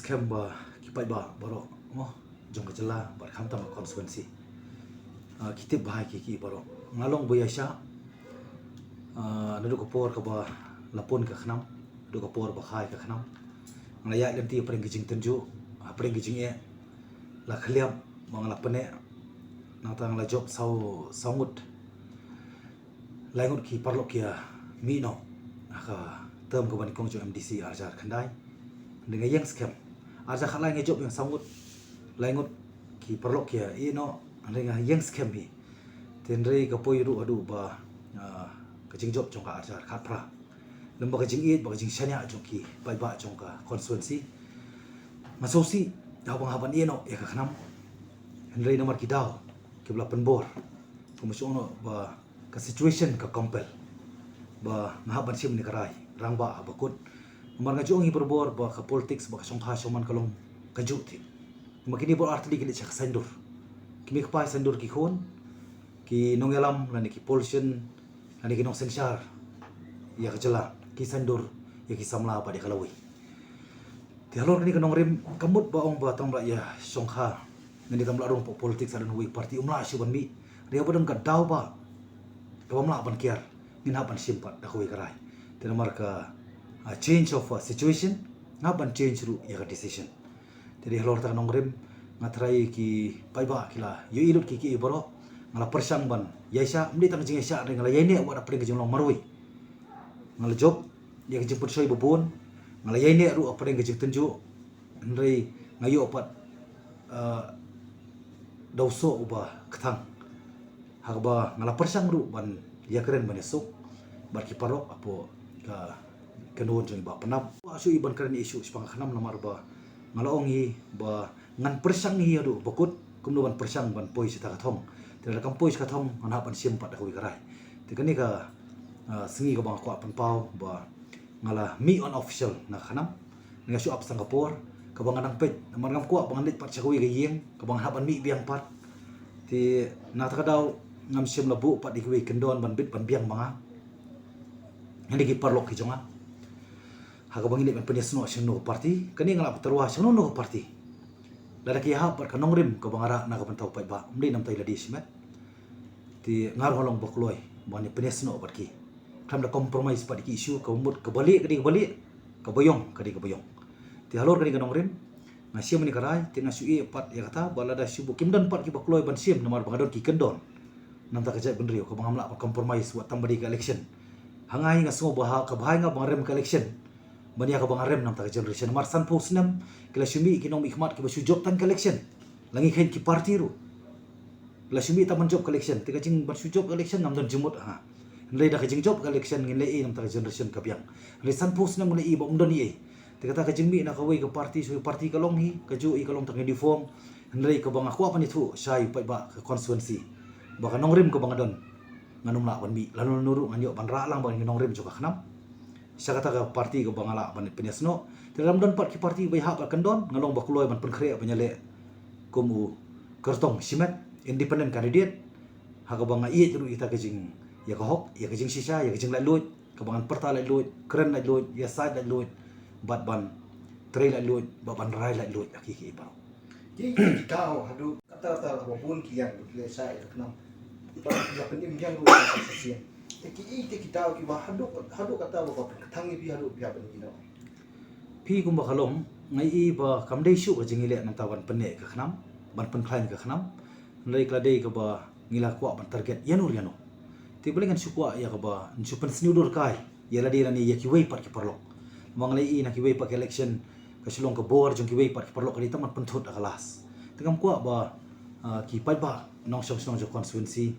scam ba kipai ba baro mo jong ka jela bar kham tam consequence kitip bahai ki baro ngalong boya sha nadu ko por ka ba lapon ka khnam du ko por ba khai ka khnam nglaya lem ti preng kijing tenju preng kijing e la khliam mang la pene nang tang la job saungut laingut ki parlo kia mi no aka term ko ban kong jo MDC arjar khandai dengan yang scam arjar khalai nge job yang saungut laingut ki parlo kia no dengan yang scam hi tenrei ka poi ru adu ba ka jing job jong ka arjar khat pra lemba ka jing it ba ka jing shanya jong ki bai ba jong ka constituency masosi habang haban no ya ka khnam henrei nomor ki daw ki bla penbor kumusyono ba ka situation ka compel ba ngahaban sim ni karai rangba bakut mar nga jong hi berbor ba ka politics ba ka songkha soman kalong ka juti makini bor artli kili chak sandur kimi ka pai sandur ki khon ki nongelam lani ki pollution lani ki nong sensar ya ka jela ki sandur ya ki samla pa de kalawi ti halor ni ka nong rim kamut ba ong ba tong la ya songkha ngani tam la rong politics adan wi parti umla siban mi dia bodam ka daw ba pamla ban kiar ngin haban simpat da koi karai tena marka change of situation ngaban change ru ya decision jadi halor ta nongrem ngatrai ki paiba kila yo ilut ki boro ngala persang ban yaisa mdi tang jing yaisa ngala yaine wa da pring jing long marwi ngala job ya jing put soi bobon ngala yaine ru pring jing tenju ndrei ngayo pat dauso uba kthang hagba ngala persang ru ban ya keren ban esok bar ki parok apo ka kenon jeng ba penap asu iban keren isu sepang khanam nomor ba ngalaong hi ba ngan persang hi adu bakut kumno ban persang ban poi sita kathong tera kam poi kathong ana ban sim pat hui karai te kani ka singi ka bang ko pan pau ba ngala mi on official na khanam nga su up Singapore ka bang anang pet nomor ngam ko bang lit pat chawi ga yeng ka bang haban mi biang pat ti na ta daw ngam sim labu pat dikwi kendon ban bit ban biang manga hindi ki parlok ki jonga haga bang ini ban penyesno sino parti kani ngala terwa sino no parti lada ki ha par kanong rim ka bangara na ka pantau pai ba mdi nam tai ladi simet ti ngar holong bokloi bani penyesno pat ki kam da compromise pat ki isu ka umut ka bali ka boyong ti halor kani kanong rim na siam ni karai ti na sui pat ya kata balada sibu kimdan pat ki bokloi ban siam nomor bangadon ki kendon nam ta kajai benrio ka bangamla pa compromise wa tambadi ka election hangai nga so baha ka bahai nga bangrem ka election bania ka bangrem nam ta generation marsan posnam kila sumi kinom ikmat ki basu job tan ka election langi khen ki party ru la sumi ta man job ka election ti ka jing basu job ka election nam don jumut ha lei da ka jing job ka election ngin lei nam ta generation ka biang resan posnam lei ba umdon ni ti kata ka jing mi na ka wei ka party so party ka long hi ka ju i ka long ta uniform lei ka bang aku apa ni thu sai pai ba ka constituency baka nongrim ko bangadon nganum la ban bi lalu nuru nganyo ban ra lang ban nongrim juga khnam sakata ka parti ko bangala ban penyasno dalam don part ki parti bai ha ka kendon ngalong bakuloi ban penkhre banyale komu kertong simet independent candidate ha ka banga iet ru ita kejing ya ka hok ya kejing sisa ya kejing lai lut ka bangan perta lai lut keren lai lut ya side lai lut bat ban trail lai lut ba ban rai lai lut aki ba Jadi kita hadu kata-kata wabun kian lesa itu kenam. Iba penim yang lu sesian. Teki kita ki ba hadu kata ba tangi bi hadu bi apa ni no. Pi kum ba khalom ngai i ba kamdei shu ka jingile nam tawan penne ka khnam ban pen khlain ka khnam nai kla dei ka ba ngila kwa ban target yanur yano ti belengan shu kwa ya ka ba shu pen sniudur kai ya la dira ni ya ki wei par ki parlok manglai i na ki wei pak election ka silong ka bor jong ki wei par ki parlok ka taman pen thot akalas tegam kwa ba ki pai ba nong song jo constituency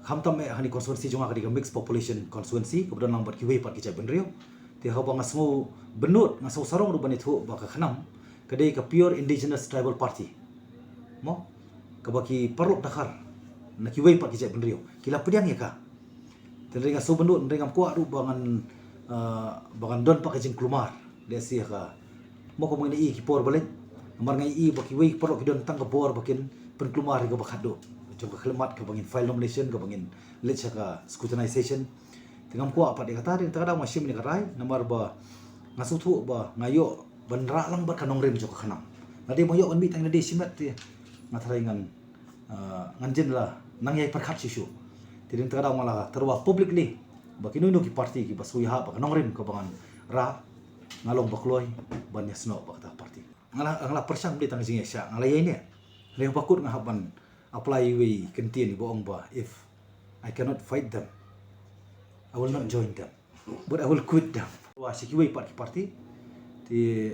khamtam me hani constituency jonga ka di mixed population constituency kemudian lambat ki wei par ki jai benrio ti ha ba ngasmo benut ngasau sarong ru bani thu ba ka khnam kadai ka pure indigenous tribal party mo ka ba ki parlok dakar na ki wei par ki jai benrio kila pediang ya ka tendring ngaso benut ndring kwa ru bangan don pa ka jing klumar desi ka mo ko mangni i ki por balik mar ngai i ba ki wei parlok ki don tang ka bor bakin pen klumar ka ba khado jong ka khlemat ka bangin file nomination ka bangin lecha ka scrutinization tingam ko apa de kata din tagada masim ni karai namar ba ngasutu ba ngayo ban ra lang bat kanong rem jo ka khanam ngadi mo yo on mi tang na di simet ti ngathrai ngan jen la nang yai perkhat sisu tidin tara mala terwa publicly bakinu no ki party ki basui ha ba kanong rem ko bangan ra ngalong bakloi ban yasno ba ta party ngala persang beli tang jing sya ngala yai ne le bakut ngahaban apply we kentin boong ba if I cannot fight them I will not join them but I will quit them wa sikiwei party ti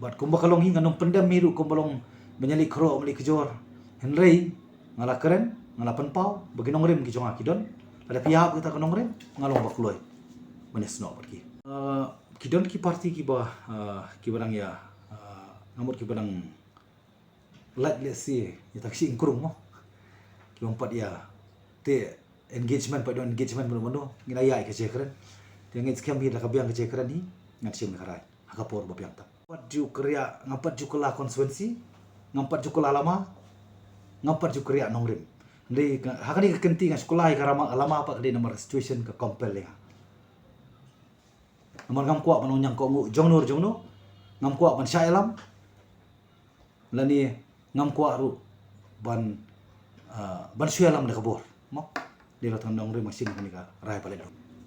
bat kumba kalong hi nganong pendam miru kumbalong menyali kro meli kejor henrei ngala keren ngala penpau bagi nongrem ki jonga kidon ada pihak kita ke nongrem ngalong bakloi menesno pergi kidon ki party ki ba ki barang ya ngamut ki barang let let's see ya taksi ingkurung mo ki empat ya te engagement pa don engagement mano nginaya ke keren te ngit skam hi la kabiang ke keren ni ngat sim karai hakapor ba piang ta ngapat ju kerja ngapat ju kala konstituensi ngapat ju kala lama ngapat ju kerja nongrem ndi hakani ke kenti ngas sekolah karama lama apa di nomor situation ke compel ya nomor ngam kuat manong nyang ko ngu jongnur jongno ngam kuat ban syailam lani ngam kuat ru ban syailam de kabor mo di lo tang nongrem masing kani ka rai pale do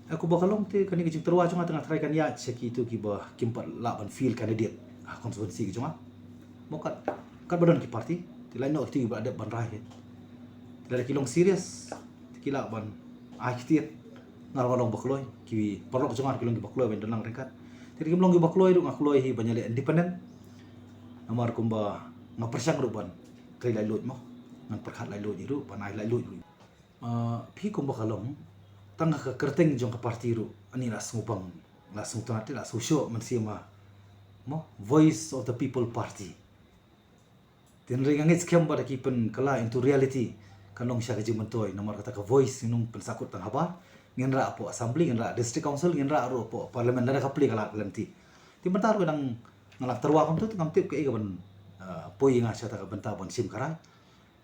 aku bakalong te kani ke terwa jonga tengah try kan ya seki tu ki ba kimpat la ban feel candidate konstituensi ki jonga mo kat badon ki party ti lain no ti ba ada ban rai dari kilong serius kila ban aktiet ngalong bakloi ki perlu jongar kilong ki bakloi ben dalang ringkat jadi kilong ki bakloi ru ngakloi hi banyale independent amar kumba ngapersang ru ban kai lai lut mo ngan perkhat lai lut ru panai lai lut phi kumba kalong tang ka kerteng jong ka parti ru ani la sungpang la sungtang ati la susyo mansima mo voice of the people party tin ringangit skem ba ki pen kala into reality kanong siya kaji mentoy nomor kata ka voice nung pensakut tang haba ngenra apo assembly ngenra district council ngenra ro apo parliament dara kapli kala lenti ti bentar ko nang ngalak terwa kom tu ngam tip ke ban poi nga siya ta benta ban sim karai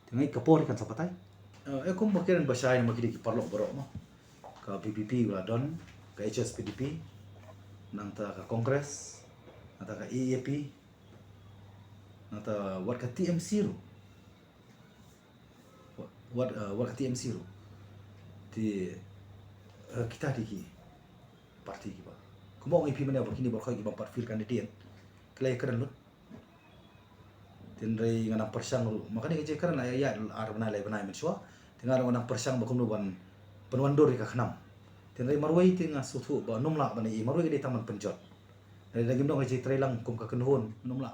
tingai kapor kan sapatai kom bakiran basai makidi ki parlo borok mo ka PPP wala don ka HSPDP nang ta ka kongres nang ta ka EAP nang ta wat ka TMC ro wat ka TMC ro ti kita di parti ki ba kumo ngi pimene ba kini ba khoi ki ba part fil candidate klay keren lu tin rei ngana persang lu makani ke keren la ya ar bana lai bana men swa tingal ngana persang ba kumnu ban penwandor ka khnam tin rei marwai tinga suthu ba numla bani marwai di taman penjot rei lagi ndong ke trai lang kum ka kenhon numla